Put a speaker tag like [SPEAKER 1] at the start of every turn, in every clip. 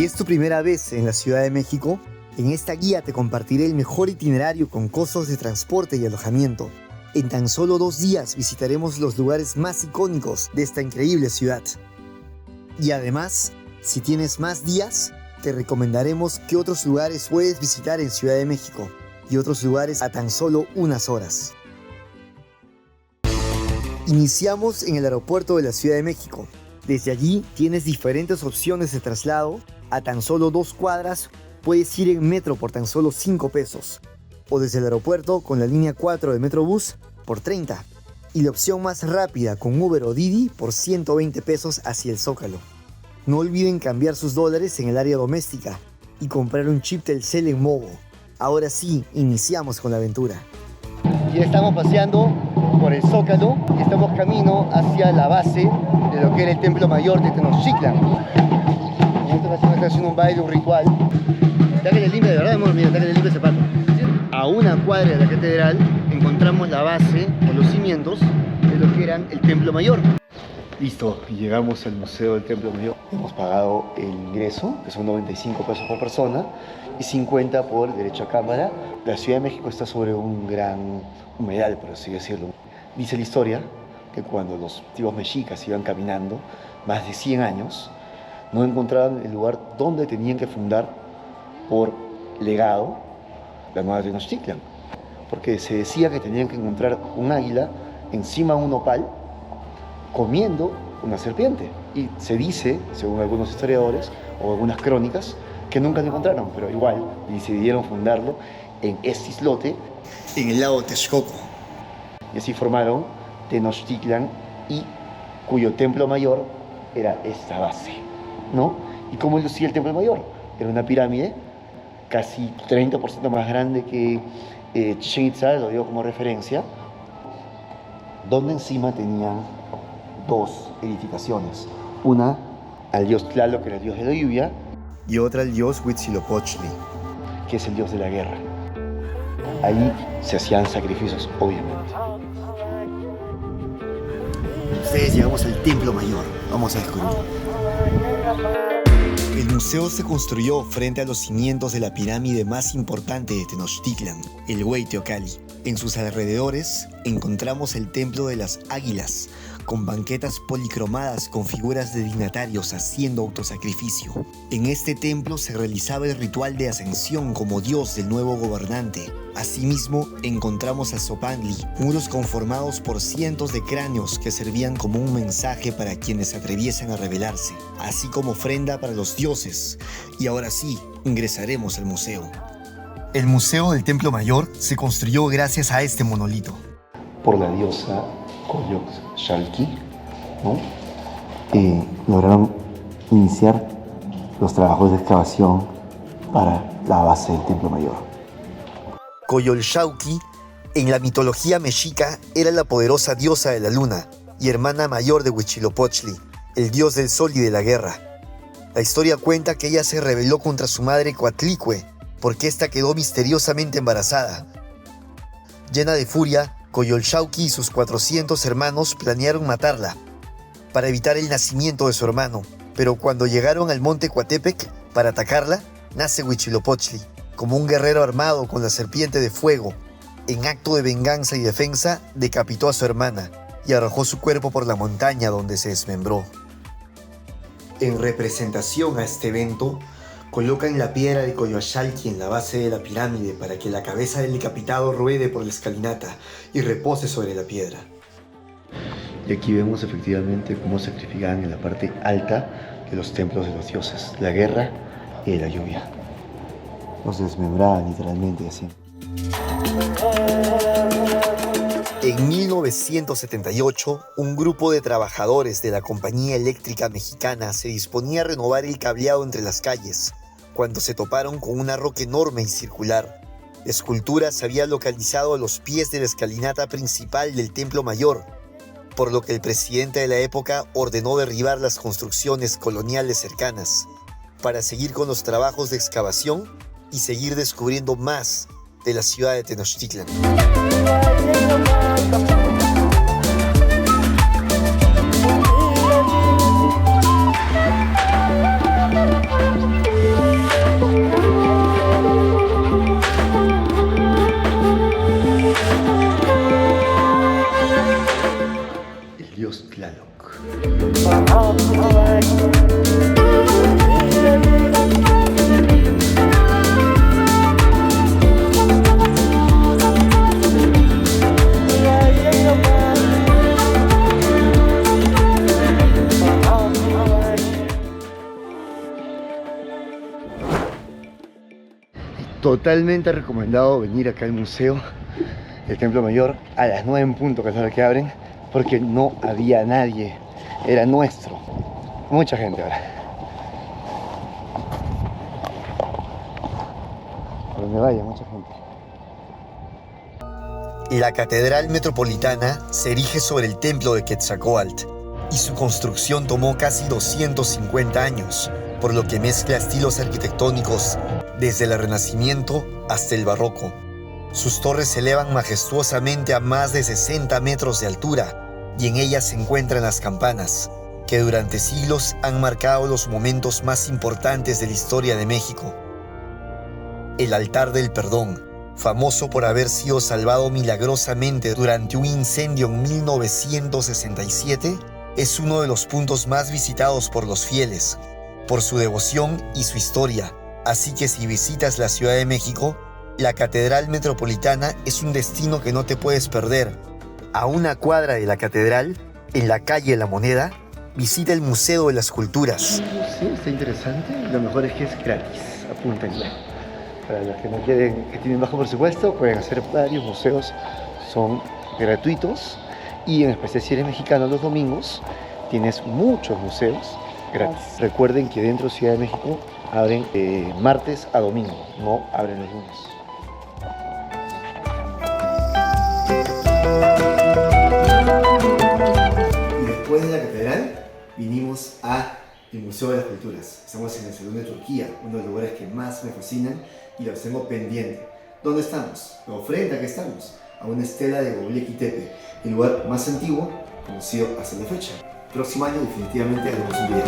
[SPEAKER 1] Si es tu primera vez en la Ciudad de México, en esta guía te compartiré el mejor itinerario con costos de transporte y alojamiento. En tan solo 2 días visitaremos los lugares más icónicos de esta increíble ciudad. Y además, si tienes más días, te recomendaremos qué otros lugares puedes visitar en Ciudad de México y otros lugares a tan solo unas horas. Iniciamos en el aeropuerto de la Ciudad de México. Desde allí tienes diferentes opciones de traslado. A tan solo 2 cuadras puedes ir en metro por tan solo 5 pesos. O desde el aeropuerto con la línea 4 de Metrobús por 30. Y la opción más rápida con Uber o Didi por 120 pesos hacia el Zócalo. No olviden cambiar sus dólares en el área doméstica y comprar un chip Telcel en Movo. Ahora sí, iniciamos con la aventura. Ya estamos paseando por el Zócalo y estamos camino hacia la base de lo que era el Templo Mayor de Tenochtitlan. En esta ocasión está haciendo un baile, un ritual. Tácale limpio, de verdad, amor, mira, tácale limpio el zapato. A una cuadra de la catedral encontramos la base o los cimientos de lo que eran el Templo Mayor. Listo, llegamos al Museo del Templo Mayor. Hemos pagado el ingreso, que son 95 pesos por persona, y 50 por derecho a cámara. La Ciudad de México está sobre un gran humedal, por así decirlo. Dice la historia que cuando los antiguos mexicas iban caminando más de 100 años, no encontraban el lugar donde tenían que fundar por legado la nueva Tenochtitlan. Porque se decía que tenían que encontrar un águila encima de un nopal comiendo una serpiente. Y se dice, según algunos historiadores o algunas crónicas, que nunca lo encontraron, pero igual decidieron fundarlo en este islote en el lago Texcoco. Y así formaron Tenochtitlan, y cuyo templo mayor era esta base, ¿no? ¿Y cómo lucía el templo mayor? Era una pirámide casi 30% más grande que Chichén Itzá, lo digo como referencia, donde encima tenían 2 edificaciones. Una al dios Tlaloc, que era el dios de la lluvia, y otra al dios Huitzilopochtli, que es el dios de la guerra. Ahí se hacían sacrificios, obviamente. Ustedes llegamos al Templo Mayor. Vamos a descubrirlo. El museo se construyó frente a los cimientos de la pirámide más importante de Tenochtitlan, el Hueyteocalli. En sus alrededores encontramos el Templo de las Águilas, con banquetas policromadas con figuras de dignatarios haciendo autosacrificio. En este templo se realizaba el ritual de ascensión como dios del nuevo gobernante. Asimismo, encontramos a Zopantli, muros conformados por cientos de cráneos que servían como un mensaje para quienes se atreviesen a rebelarse, así como ofrenda para los dioses. Y ahora sí, ingresaremos al museo. El Museo del Templo Mayor se construyó gracias a este monolito. Por la diosa Coyolxauhqui, ¿no? Lograron iniciar los trabajos de excavación para la base del Templo Mayor. Coyolxauhqui, en la mitología mexica, era la poderosa diosa de la luna y hermana mayor de Huitzilopochtli, el dios del sol y de la guerra. La historia cuenta que ella se rebeló contra su madre Coatlicue, porque ésta quedó misteriosamente embarazada. Llena de furia, Coyolxauhqui y sus 400 hermanos planearon matarla para evitar el nacimiento de su hermano, pero cuando llegaron al monte Coatepec para atacarla, nace Huitzilopochtli, como un guerrero armado con la serpiente de fuego. En acto de venganza y defensa, decapitó a su hermana y arrojó su cuerpo por la montaña donde se desmembró. En representación a este evento, colocan la piedra de Coyolxauhqui en la base de la pirámide para que la cabeza del decapitado ruede por la escalinata y repose sobre la piedra. Y aquí vemos efectivamente cómo sacrificaban en la parte alta de los templos de los dioses, la guerra y la lluvia. Los desmembraban literalmente así. En 1978, un grupo de trabajadores de la Compañía Eléctrica Mexicana se disponía a renovar el cableado entre las calles, cuando se toparon con una roca enorme y circular. La escultura se había localizado a los pies de la escalinata principal del Templo Mayor, por lo que el presidente de la época ordenó derribar las construcciones coloniales cercanas, para seguir con los trabajos de excavación y seguir descubriendo más de la ciudad de Tenochtitlan. Totalmente recomendado venir acá al museo del Templo Mayor a las 9 en punto, que es la hora que abren, porque no había nadie, era nuestro. Mucha gente ahora. Por donde vaya, mucha gente. La Catedral Metropolitana se erige sobre el Templo de Quetzalcóatl y su construcción tomó casi 250 años, por lo que mezcla estilos arquitectónicos desde el Renacimiento hasta el Barroco. Sus torres se elevan majestuosamente a más de 60 metros de altura y en ellas se encuentran las campanas, que durante siglos han marcado los momentos más importantes de la historia de México. El Altar del Perdón, famoso por haber sido salvado milagrosamente durante un incendio en 1967, es uno de los puntos más visitados por los fieles, por su devoción y su historia. Así que si visitas la Ciudad de México, la Catedral Metropolitana es un destino que no te puedes perder. A una cuadra de la Catedral, en la calle La Moneda, visita el Museo de las Culturas. Sí, está interesante. Lo mejor es que es gratis. Apúntenlo. Para los que no quieren, que tienen bajo presupuesto, pueden hacer varios museos. Son gratuitos. Y en especial si eres mexicano los domingos, tienes muchos museos gratis. Recuerden que dentro de Ciudad de México abren martes a domingo, no abren los lunes. Y después de la catedral, vinimos al Museo de las Culturas. Estamos en el Salón de Turquía, uno de los lugares que más me fascinan y los tengo pendiente. ¿Dónde estamos? O frente a qué estamos, a una estela de Göbekli Tepe, el lugar más antiguo conocido hasta la fecha. Próximo año definitivamente haremos un video.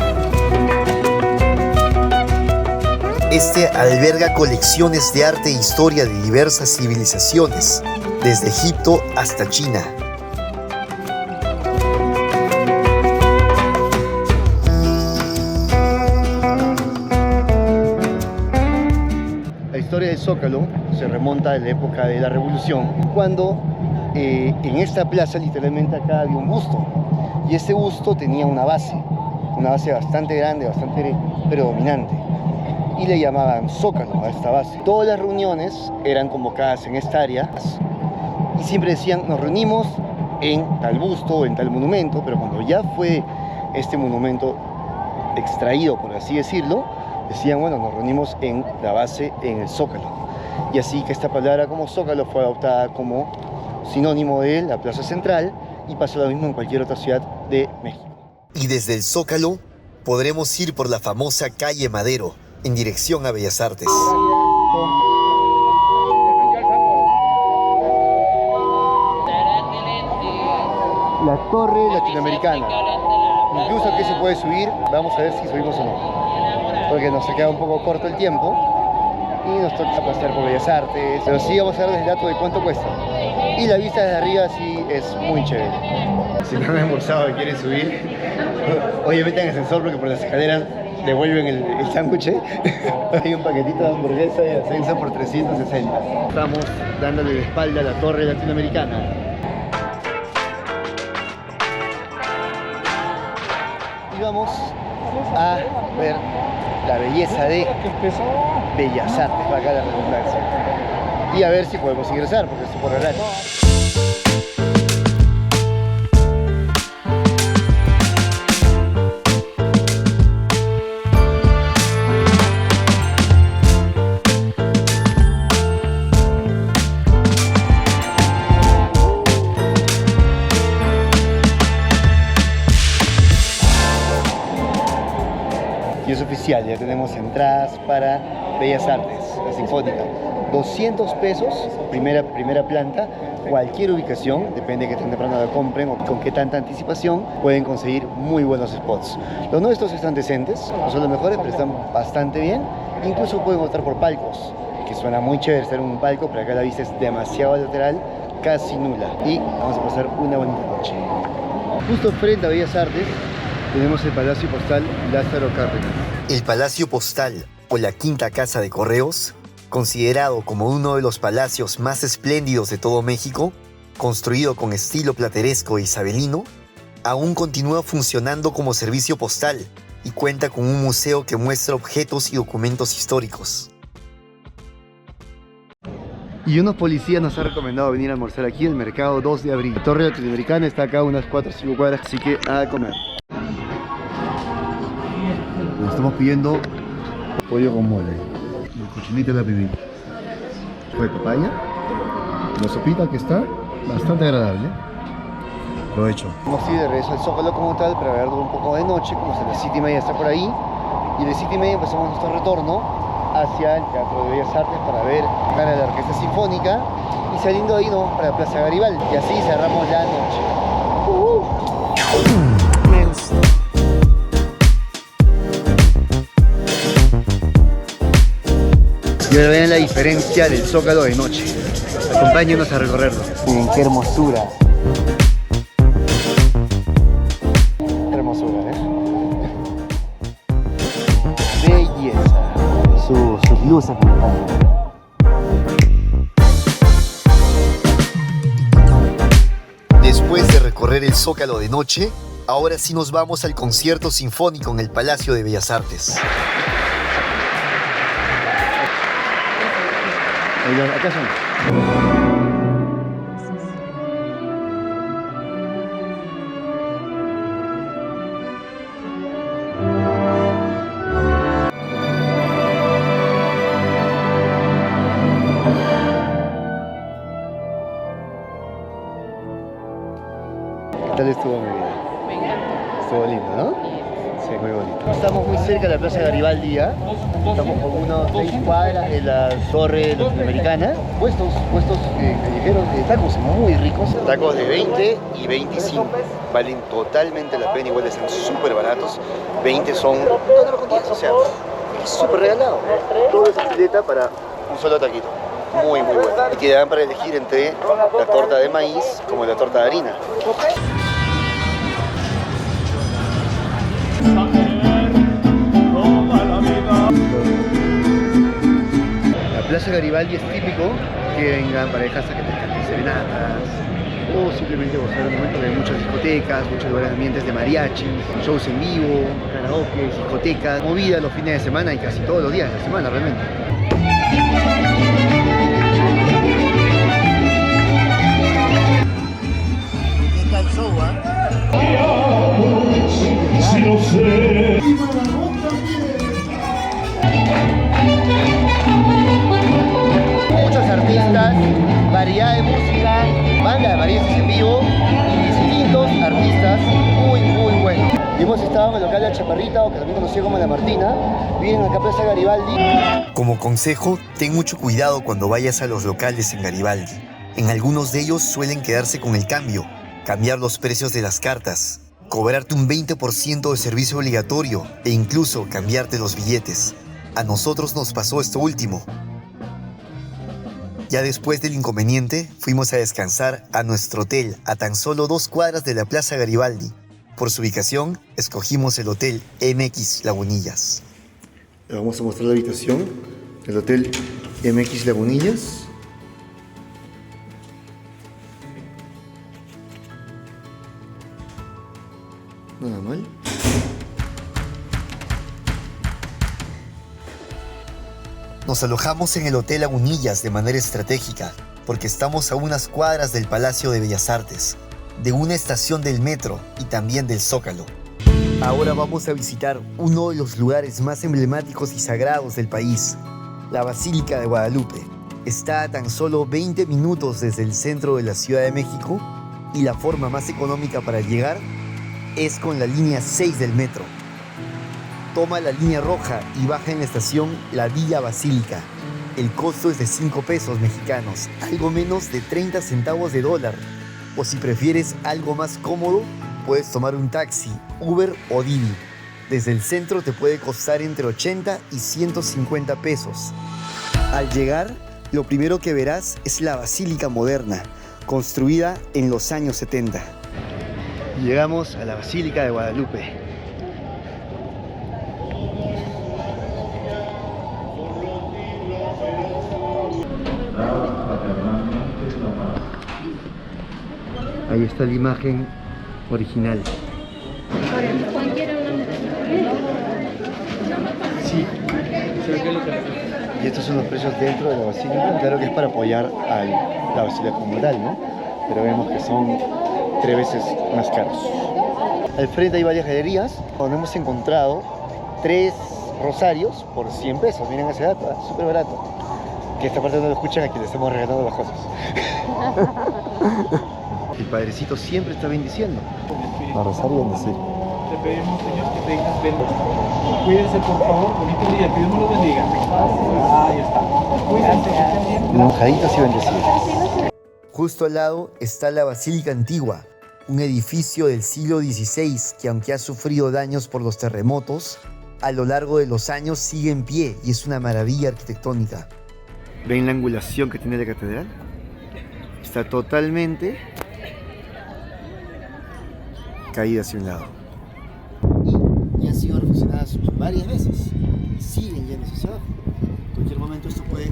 [SPEAKER 1] Este alberga colecciones de arte e historia de diversas civilizaciones, desde Egipto hasta China. La historia del Zócalo se remonta a la época de la Revolución, cuando en esta plaza literalmente acá había un busto, y este busto tenía una base bastante grande, bastante predominante, y le llamaban Zócalo a esta base. Todas las reuniones eran convocadas en esta área y siempre decían: nos reunimos en tal busto o en tal monumento, pero cuando ya fue este monumento extraído, por así decirlo, decían: bueno, nos reunimos en la base, en el Zócalo. Y así que esta palabra como Zócalo fue adoptada como sinónimo de la plaza central, y pasó lo mismo en cualquier otra ciudad de México. Y desde el Zócalo podremos ir por la famosa calle Madero en dirección a Bellas Artes. La Torre Latinoamericana. Incluso aquí se puede subir, vamos a ver si subimos o no, porque nos queda un poco corto el tiempo y nos toca pasar por Bellas Artes, pero sí vamos a ver el dato de cuánto cuesta. Y la vista desde arriba sí es muy chévere. Si no han almorzado y quieren subir, obviamente en ascensor, porque por las escaleras devuelven el sándwich. Hay un paquetito de hamburguesa y ascenso por 360. Estamos dándole la espalda a la Torre Latinoamericana. Y vamos a ver la belleza de Bellas Artes, para acá la redundancia. Y a ver si podemos ingresar, porque esto por horario. Y es oficial, ya tenemos entradas para Bellas Artes, la Sinfónica. 200 pesos, primera planta, cualquier ubicación, depende de qué tan temprano la compren o con qué tanta anticipación, pueden conseguir muy buenos spots. Los nuestros están decentes, no son los mejores, pero están bastante bien. Incluso pueden optar por palcos, que suena muy chévere estar en un palco, pero acá la vista es demasiado lateral, casi nula. Y vamos a pasar una bonita noche. Justo frente a Bellas Artes Tenemos el Palacio Postal Lázaro Cárdenas.
[SPEAKER 2] El Palacio Postal, o la Quinta Casa de Correos, considerado como uno de los palacios más espléndidos de todo México, construido con estilo plateresco e isabelino, aún continúa funcionando como servicio postal y cuenta con un museo que muestra objetos y documentos históricos.
[SPEAKER 1] Y unos policías nos han recomendado venir a almorzar aquí en el mercado 2 de abril. La Torre Latinoamericana está acá a unas 4 o 5 cuadras, así que a comer. Nos estamos pidiendo pollo con mole, el cochinito de la pimienta, de papaya, la sopita que está bastante agradable. Provecho. Vamos a ir de regreso al Zócalo como tal para verlo un poco de noche, como si las 7:30 está por ahí. Y de 7:30 empezamos nuestro retorno hacia el Teatro de Bellas Artes para ver a la Orquesta Sinfónica. Y saliendo de ahí nos vamos para la Plaza Garibaldi. Y así cerramos la noche. Y ahora vean la diferencia del Zócalo de noche. Acompáñenos a recorrerlo. Miren qué hermosura. Qué hermosura, belleza. Sus luces montañas.
[SPEAKER 2] Después de recorrer el Zócalo de noche, ahora sí nos vamos al concierto sinfónico en el Palacio de Bellas Artes.
[SPEAKER 1] Acá son. ¿Qué tal estuvo mi vida?
[SPEAKER 3] Me encanta.
[SPEAKER 1] Estuvo lindo, ¿no? Sí, muy bonito. Estamos muy cerca de la Plaza Garibaldi ya. Estamos como unos 6 cuadras de la Torre Latinoamericana. Puestos callejeros de tacos muy ricos. Tacos de 20 y 25. Valen totalmente la pena, igual están súper baratos. 20 son $2.10, o sea, es súper regalado. Toda esa fileta para un solo taquito. Muy bueno. Y te dan para elegir entre la torta de maíz como la torta de harina. La Plaza Garibaldi es típico que vengan parejas a que te canten serenatas o simplemente gozar un momento de muchas discotecas, muchos lugares ambientes de mariachis, shows en vivo, karaoke, discotecas, movida los fines de semana y casi todos los días de la semana realmente. ¿Qué tal show,
[SPEAKER 4] Si no sé.
[SPEAKER 1] Muchos artistas, variedad de música, banda de mariachis en vivo y distintos artistas muy buenos. Y hemos estado en el local de La Chaparrita, o que también conocido como La Martina. Vienen acá a Plaza Garibaldi.
[SPEAKER 2] Como consejo, ten mucho cuidado cuando vayas a los locales en Garibaldi. En algunos de ellos suelen quedarse con el cambio, cambiar los precios de las cartas, cobrarte un 20% de servicio obligatorio e incluso cambiarte los billetes. A nosotros nos pasó esto último. Ya después del inconveniente, fuimos a descansar a nuestro hotel a tan solo 2 cuadras de la Plaza Garibaldi. Por su ubicación, escogimos el Hotel MX Lagunillas.
[SPEAKER 1] Le vamos a mostrar la habitación del Hotel MX Lagunillas. Nada mal.
[SPEAKER 2] Nos alojamos en el Hotel Lagunillas de manera estratégica, porque estamos a unas cuadras del Palacio de Bellas Artes, de una estación del metro y también del Zócalo. Ahora vamos a visitar uno de los lugares más emblemáticos y sagrados del país, la Basílica de Guadalupe. Está a tan solo 20 minutos desde el centro de la Ciudad de México y la forma más económica para llegar es con la línea 6 del metro. Toma la línea roja y baja en la estación La Villa Basílica. El costo es de 5 pesos mexicanos, algo menos de 30 centavos de dólar. O si prefieres algo más cómodo, puedes tomar un taxi, Uber o Didi. Desde el centro te puede costar entre 80 y 150 pesos. Al llegar, lo primero que verás es la Basílica moderna, construida en los años 70.
[SPEAKER 1] Llegamos a la Basílica de Guadalupe. Ahí está la imagen original. Sí. Y estos son los precios dentro de la basílica. Claro que es para apoyar a la basílica como tal, ¿no? Pero vemos que son 3 veces más caros. Al frente hay varias galerías donde hemos encontrado 3 rosarios por 100 pesos. Miren ese dato, ¿eh? Súper barato. Que esta parte no lo escuchan, aquí le estamos regalando las cosas. El padrecito siempre está bendiciendo. A rezar y bendecir.
[SPEAKER 3] Te pedimos, Señor, que tengas bendición. Cuídense, por favor. Bonito día. Que Dios nos lo bendiga. Ahí está. Cuídense.
[SPEAKER 1] Mojaditos y bendecidos. Justo al lado está la Basílica Antigua, un edificio del siglo XVI que, aunque ha sufrido daños por los terremotos, a lo largo de los años sigue en pie y es una maravilla arquitectónica. ¿Ven la angulación que tiene la catedral? Está totalmente caída hacia un lado. Y han sido reflexionadas varias veces. Siguen yendo hacia abajo. En cualquier momento esto puede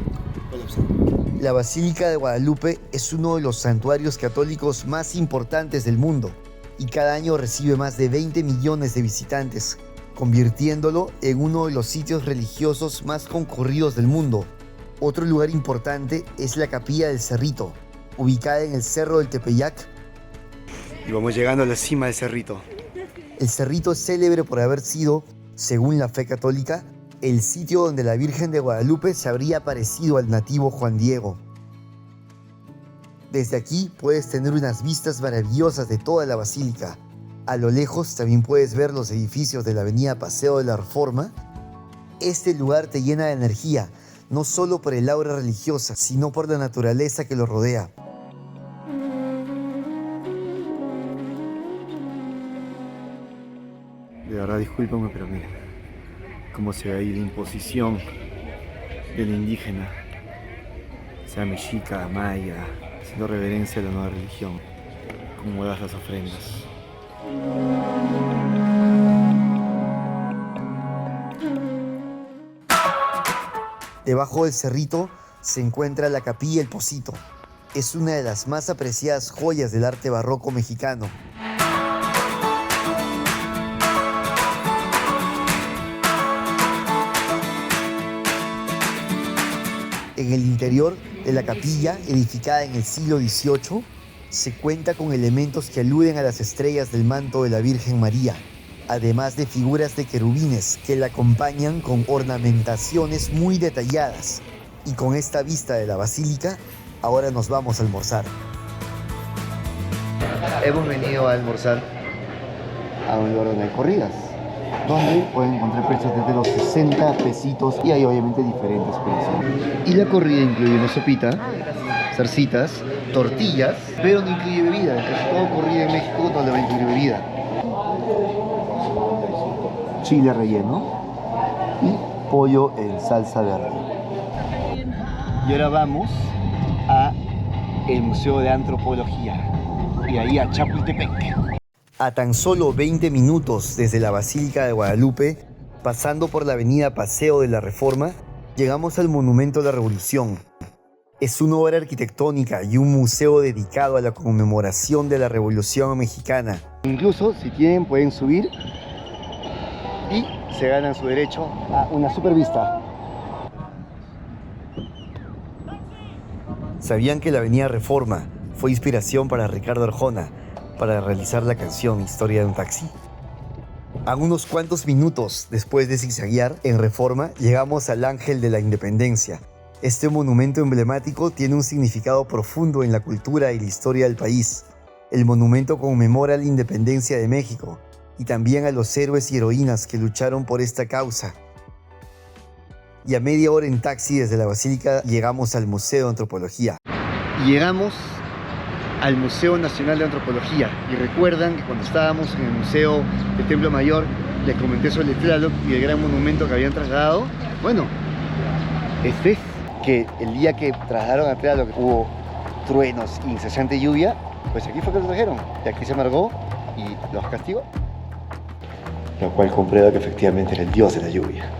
[SPEAKER 1] colapsar. La Basílica de Guadalupe es uno de los santuarios católicos más importantes del mundo y cada año recibe más de 20 millones de visitantes, convirtiéndolo en uno de los sitios religiosos más concurridos del mundo. Otro lugar importante es la Capilla del Cerrito, ubicada en el Cerro del Tepeyac. Y vamos llegando a la cima del Cerrito. El Cerrito es célebre por haber sido, según la fe católica, el sitio donde la Virgen de Guadalupe se habría aparecido al nativo Juan Diego. Desde aquí puedes tener unas vistas maravillosas de toda la basílica. A lo lejos también puedes ver los edificios de la avenida Paseo de la Reforma. Este lugar te llena de energía, no solo por el aura religiosa, sino por la naturaleza que lo rodea. De verdad, discúlpame, pero mira cómo se ve ahí la imposición del indígena, sea mexica, maya, haciendo reverencia a la nueva religión, como das las ofrendas. Debajo del cerrito se encuentra la Capilla El Pocito. Es una de las más apreciadas joyas del arte barroco mexicano. En el interior de la capilla, edificada en el siglo XVIII, se cuenta con elementos que aluden a las estrellas del manto de la Virgen María, además de figuras de querubines que la acompañan con ornamentaciones muy detalladas. Y con esta vista de la basílica, ahora nos vamos a almorzar. Hemos venido a almorzar a un lugar donde hay corridas, donde pueden encontrar precios desde los 60 pesitos y hay obviamente diferentes precios. Y la corrida incluye una sopita, zarcitas, tortillas, pero no incluye bebida. Casi todo corrida en México no le va a incluir bebida. Chile relleno y pollo en salsa verde. Y ahora vamos a el Museo de Antropología y ahí a Chapultepec. A tan solo 20 minutos desde la Basílica de Guadalupe, pasando por la avenida Paseo de la Reforma, llegamos al Monumento a la Revolución. Es una obra arquitectónica y un museo dedicado a la conmemoración de la Revolución Mexicana. Incluso, si quieren, pueden subir y se ganan su derecho a una super vista. ¿Sabían que la avenida Reforma fue inspiración para Ricardo Arjona para realizar la canción Historia de un taxi? A unos cuantos minutos después de zigzaguear en Reforma, llegamos al Ángel de la Independencia. Este monumento emblemático tiene un significado profundo en la cultura y la historia del país. El monumento conmemora la independencia de México y también a los héroes y heroínas que lucharon por esta causa. Y a media hora en taxi desde la Basílica llegamos al Museo de Antropología. Y llegamos al Museo Nacional de Antropología. Y recuerdan que cuando estábamos en el Museo del Templo Mayor, les comenté sobre el Tlaloc y el gran monumento que habían trasladado. Bueno, este es que el día que trasladaron a Tlaloc hubo truenos y incesante lluvia, pues aquí fue que lo trajeron. Y aquí se amargó y los castigó. Lo cual comprueba que efectivamente era el dios de la lluvia.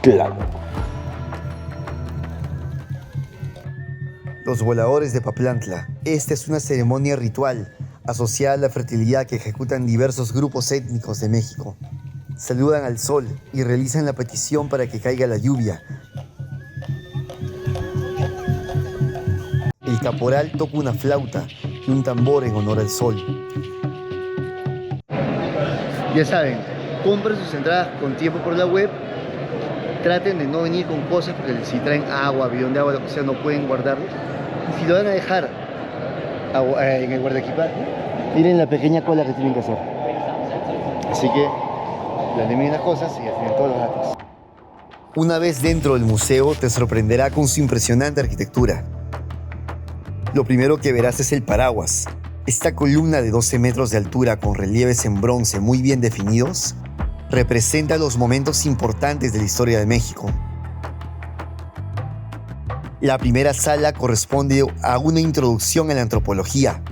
[SPEAKER 1] Tlaloc. Los voladores de Paplantla. Esta es una ceremonia ritual asociada a la fertilidad que ejecutan diversos grupos étnicos de México. Saludan al sol y realizan la petición para que caiga la lluvia. El caporal toca una flauta y un tambor en honor al sol. Ya saben, compren sus entradas con tiempo por la web. Traten de no venir con cosas porque si traen agua, bidón de agua, lo que sea, no pueden guardarlo. Y si lo van a dejar en el guardaequipaje, miren la pequeña cola que tienen que hacer. Así que planen las cosas y al final todos los datos. Una vez dentro del museo, te sorprenderá con su impresionante arquitectura. Lo primero que verás es el paraguas. Esta columna de 12 metros de altura con relieves en bronce muy bien definidos representa los momentos importantes de la historia de México. La primera sala corresponde a una introducción a la antropología.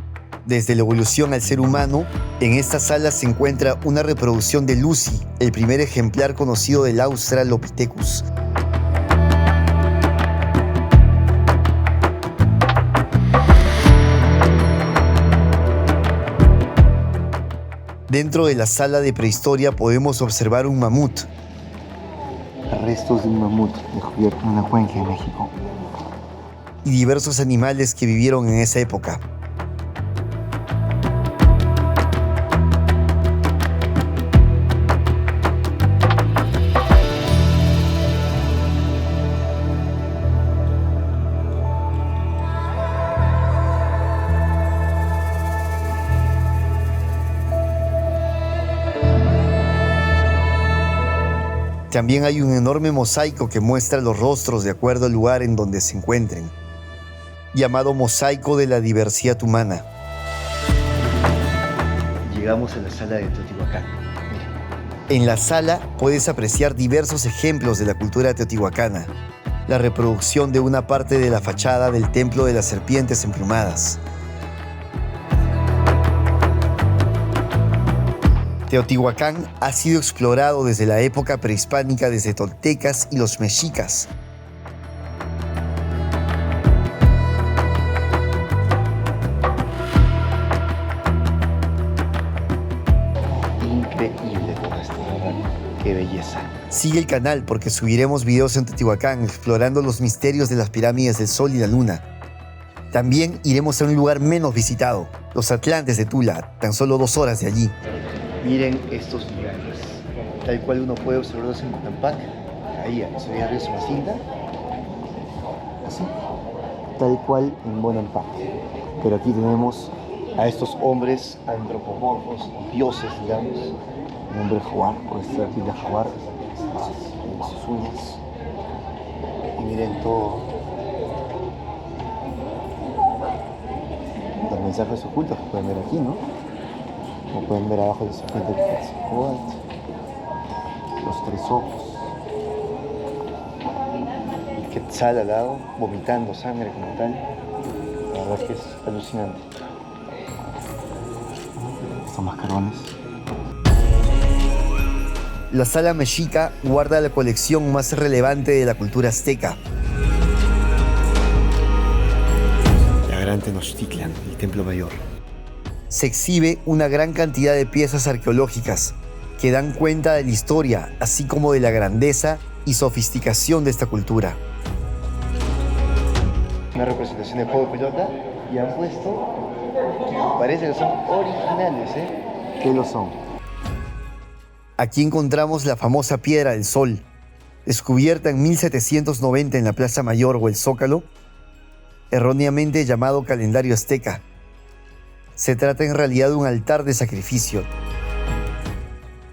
[SPEAKER 1] Desde la evolución al ser humano, en esta sala se encuentra una reproducción de Lucy, el primer ejemplar conocido del Australopithecus. Dentro de la sala de prehistoria podemos observar un mamut. Restos de un mamut descubierto en una cuenca de México. Y diversos animales que vivieron en esa época. También hay un enorme mosaico que muestra los rostros de acuerdo al lugar en donde se encuentren, llamado Mosaico de la Diversidad Humana. Llegamos a la sala de Teotihuacán. En la sala puedes apreciar diversos ejemplos de la cultura teotihuacana, la reproducción de una parte de la fachada del Templo de las Serpientes Emplumadas. Teotihuacán ha sido explorado desde la época prehispánica desde toltecas y los mexicas. Increíble todo esto, ¿verdad? ¡Qué belleza! Sigue el canal porque subiremos videos en Teotihuacán explorando los misterios de las pirámides del Sol y la Luna. También iremos a un lugar menos visitado, los Atlantes de Tula, tan solo 2 horas de allí. Miren estos lugares, tal cual uno puede observarlos en Bonampak, ahí se ve arriba una cinta, así, tal cual en Bonampak. Pero aquí tenemos a estos hombres antropomorfos, dioses, digamos, un hombre jaguar, por esta aquí la jaguar, en sus uñas, y miren todo, los mensajes ocultos que pueden ver aquí, ¿no? Como pueden ver abajo de su frente el Quetzalcóatl, los 3 ojos, y Quetzal al lado, vomitando sangre como tal. La verdad es que es alucinante. Estos mascarones. La sala mexica guarda la colección más relevante de la cultura azteca. La Gran Tenochtitlan, el Templo Mayor. Se exhibe una gran cantidad de piezas arqueológicas que dan cuenta de la historia, así como de la grandeza y sofisticación de esta cultura. Una representación de juego de pelota y han puesto, parece que son originales, ¿eh? ¿Qué lo son? Aquí encontramos la famosa Piedra del Sol, descubierta en 1790 en la Plaza Mayor o el Zócalo, erróneamente llamado calendario azteca. Se trata en realidad de un altar de sacrificio.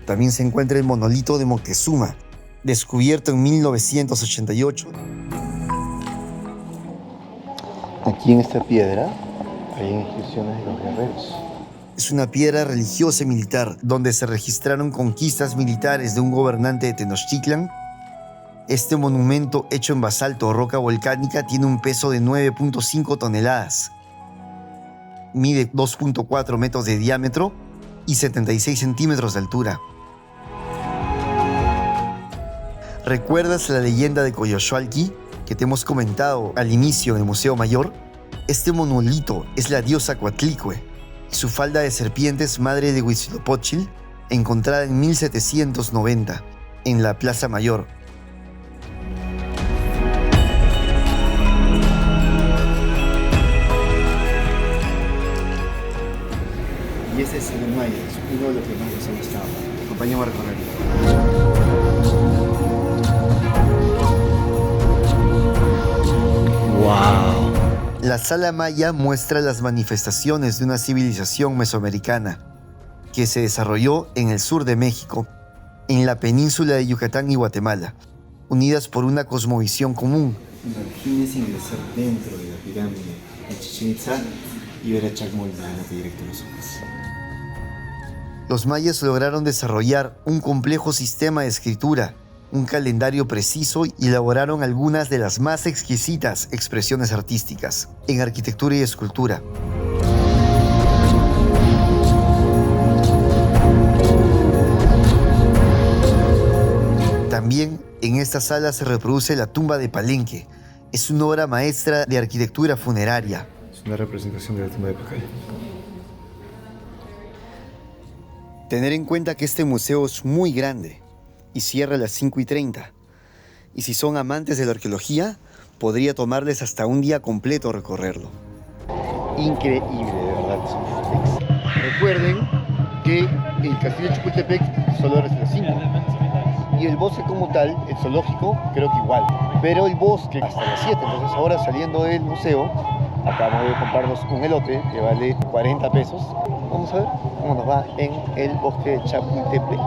[SPEAKER 1] También se encuentra el monolito de Moctezuma, descubierto en 1988. Aquí en esta piedra hay inscripciones de los guerreros. Es una piedra religiosa y militar, donde se registraron conquistas militares de un gobernante de Tenochtitlan. Este monumento, hecho en basalto o roca volcánica, tiene un peso de 9.5 toneladas. Mide 2.4 metros de diámetro y 76 centímetros de altura. ¿Recuerdas la leyenda de Coyolxauhqui que te hemos comentado al inicio en el Museo Mayor?
[SPEAKER 2] Este monolito es la diosa Coatlicue y su falda de serpientes madre de Huitzilopochtli, encontrada en 1790 en la Plaza Mayor.
[SPEAKER 1] Y ese es el Maya, es uno de los que más nos ha gustado. Acompáñame a recorrerlo. ¡Wow!
[SPEAKER 2] La Sala Maya muestra las manifestaciones de una civilización mesoamericana que se desarrolló en el sur de México, en la península de Yucatán y Guatemala, unidas por una cosmovisión común.
[SPEAKER 1] Imagínense ingresar dentro de la pirámide en Chichén Itzá y ver a Chacmol mirándote directo a los ojos.
[SPEAKER 2] Los mayas lograron desarrollar un complejo sistema de escritura, un calendario preciso y elaboraron algunas de las más exquisitas expresiones artísticas en arquitectura y escultura. También en esta sala se reproduce la tumba de Palenque. Es una obra maestra de arquitectura funeraria.
[SPEAKER 1] Es una representación de la tumba de Pacaya.
[SPEAKER 2] Tener en cuenta que este museo es muy grande y cierra a las 5:30. Y si son amantes de la arqueología, podría tomarles hasta un día completo recorrerlo.
[SPEAKER 1] Increíble, de verdad. Recuerden que el castillo de Chapultepec solo abre hasta las 5. Y el bosque como tal, el zoológico, creo que igual. Pero el bosque hasta las 7. Entonces ahora saliendo del museo, acabamos de comprarnos un elote que vale 40 pesos. Vamos a ver cómo nos va en el bosque de Chapultepec.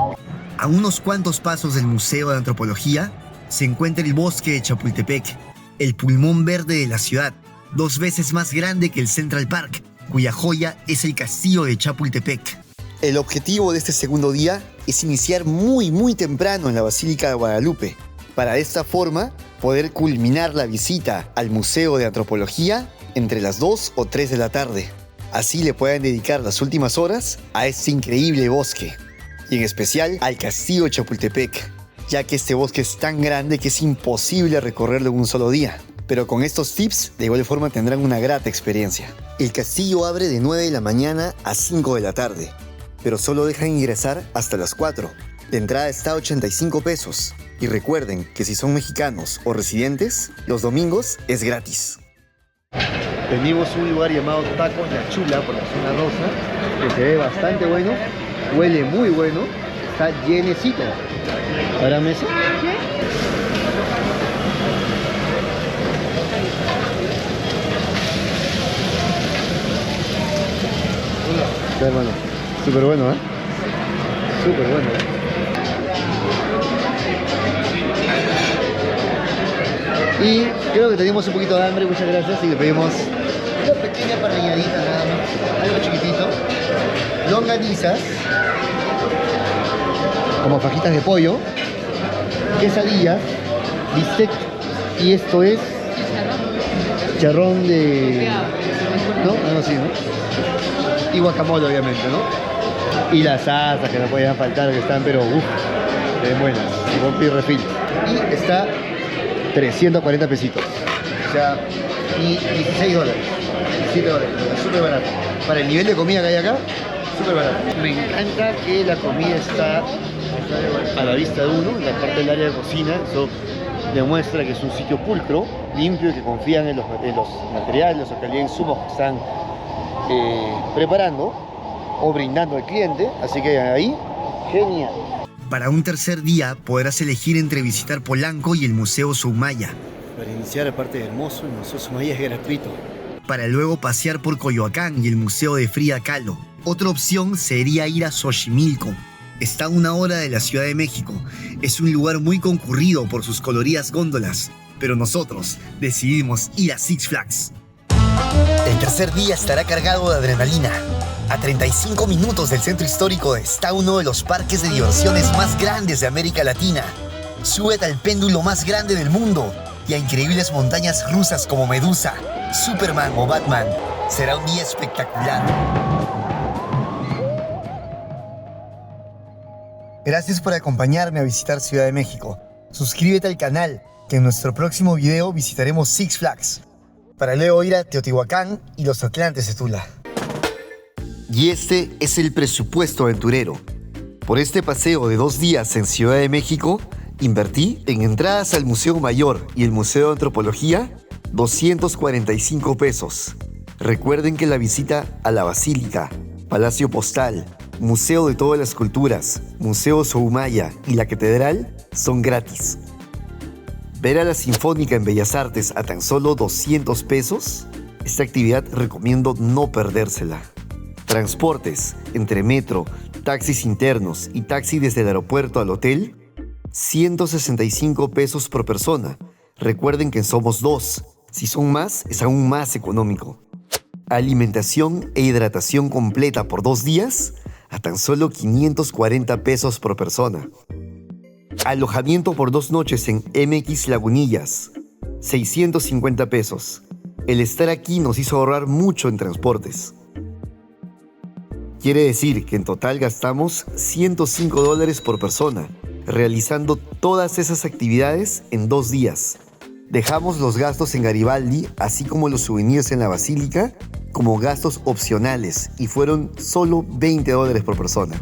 [SPEAKER 2] A unos cuantos pasos del Museo de Antropología se encuentra el bosque de Chapultepec, el pulmón verde de la ciudad, 2 veces más grande que el Central Park, cuya joya es el castillo de Chapultepec. El objetivo de este segundo día es iniciar muy temprano en la Basílica de Guadalupe, para de esta forma poder culminar la visita al Museo de Antropología entre las 2 o 3 de la tarde. Así le pueden dedicar las últimas horas a este increíble bosque, y en especial al castillo de Chapultepec, ya que este bosque es tan grande que es imposible recorrerlo en un solo día. Pero con estos tips, de igual forma tendrán una grata experiencia. El castillo abre de 9 de la mañana a 5 de la tarde, pero solo dejan ingresar hasta las 4. La entrada está a 85 pesos. Y recuerden que si son mexicanos o residentes, los domingos es gratis.
[SPEAKER 1] Venimos a un lugar llamado Tacos La Chula por la zona rosa, que se ve bastante bueno, huele muy bueno, está llenecito. ¿Habrá mesa? Está, hermano, súper bueno, ¿eh? Súper bueno. Y creo que tenemos un poquito de hambre, muchas gracias, y le pedimos una pequeña parrilladita nada más, algo chiquitito, longanizas, como fajitas de pollo, quesadillas, bistec, y esto es chicharrón de... ¿no? Algo así, ¿no? Y guacamole, obviamente, ¿no? Y las salsas que no podían faltar, que están, pero uff, se ven buenas, y con refil. Y está 340 pesitos, o sea, y $16, $17, súper barato. Para el nivel de comida que hay acá, súper barato. Me encanta que la comida está a la vista de uno, en la parte del área de cocina. Eso demuestra que es un sitio pulcro, limpio, y que confían en los materiales, los insumos que están preparando o brindando al cliente. Así que ahí, genial.
[SPEAKER 2] Para un tercer día podrás elegir entre visitar Polanco y el Museo Soumaya.
[SPEAKER 1] Para iniciar, aparte de hermoso, el Museo Soumaya es gratuito.
[SPEAKER 2] Para luego pasear por Coyoacán y el Museo de Frida Kahlo. Otra opción sería ir a Xochimilco. Está a 1 hora de la Ciudad de México. Es un lugar muy concurrido por sus coloridas góndolas. Pero nosotros decidimos ir a Six Flags.
[SPEAKER 5] El tercer día estará cargado de adrenalina. A 35 minutos del centro histórico está uno de los parques de diversiones más grandes de América Latina. Súbete al péndulo más grande del mundo y a increíbles montañas rusas como Medusa, Superman o Batman. Será un día espectacular.
[SPEAKER 2] Gracias por acompañarme a visitar Ciudad de México. Suscríbete al canal, que en nuestro próximo video visitaremos Six Flags. para luego ir a Teotihuacán y los Atlantes de Tula.
[SPEAKER 5] Y este es el presupuesto aventurero. Por este paseo de 2 días en Ciudad de México, invertí en entradas al Museo Mayor y el Museo de Antropología 245 pesos. Recuerden que la visita a la Basílica, Palacio Postal, Museo de todas las Culturas, Museo Soumaya y la Catedral son gratis. Ver a la Sinfónica en Bellas Artes a tan solo 200 pesos, esta actividad recomiendo no perdérsela. Transportes entre metro, taxis internos y taxi desde el aeropuerto al hotel, 165 pesos por persona. Recuerden que somos 2. Si son más, es aún más económico. Alimentación e hidratación completa por 2 días, a tan solo 540 pesos por persona. Alojamiento por 2 noches en MX Lagunillas, 650 pesos. El estar aquí nos hizo ahorrar mucho en transportes. Quiere decir que en total gastamos $105 por persona, realizando todas esas actividades en 2 días. Dejamos los gastos en Garibaldi, así como los souvenirs en la Basílica, como gastos opcionales y fueron solo $20 por persona.